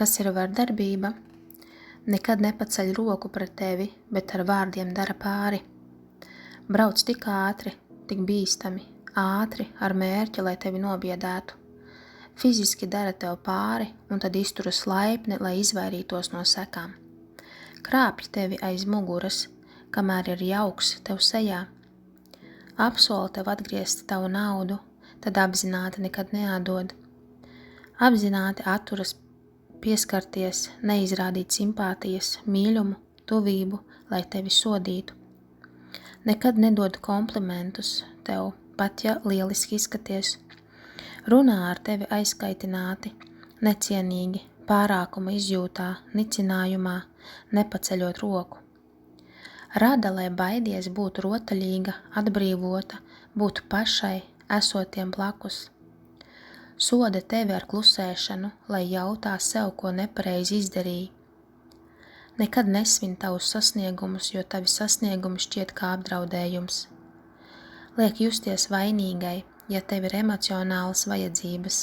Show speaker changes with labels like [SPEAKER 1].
[SPEAKER 1] Kas ir vardarbība? Nekad nepaceļ roku pret tevi, bet ar vārdiem dara pāri. Brauc tik ātri, tik bīstami, ātri ar mērķi, lai tevi nobiedētu. Fiziski dara tev pāri un tad izturas laipni, lai izvairītos no sekām. Krāpj tevi aiz muguras, kamēr ir jauks tev sejā. Apsola tev atgriezt tavu naudu, tad apzināti nekad neatdod. Apzināti atturas pieskarties, neizrādīt simpātijas, mīļumu, tuvību, lai tevi sodītu. Nekad nedod komplimentus tev, pat ja lieliski izskaties. Runā ar tevi aizskaitināti, necienīgi, pārākuma izjūtā, nicinājumā, nepaceļot roku. Rada, lai baidies būt rotaļīga, atbrīvota, būt pašai, esotiem blakus. Soda tevi ar klusēšanu, lai jautā sev, ko nepareizi izdarīji. Nekad nesvin tavus sasniegumus, jo tavi sasniegumi šķiet kā apdraudējums. Liek justies vainīgai, ja tev ir emocionālas vajadzības.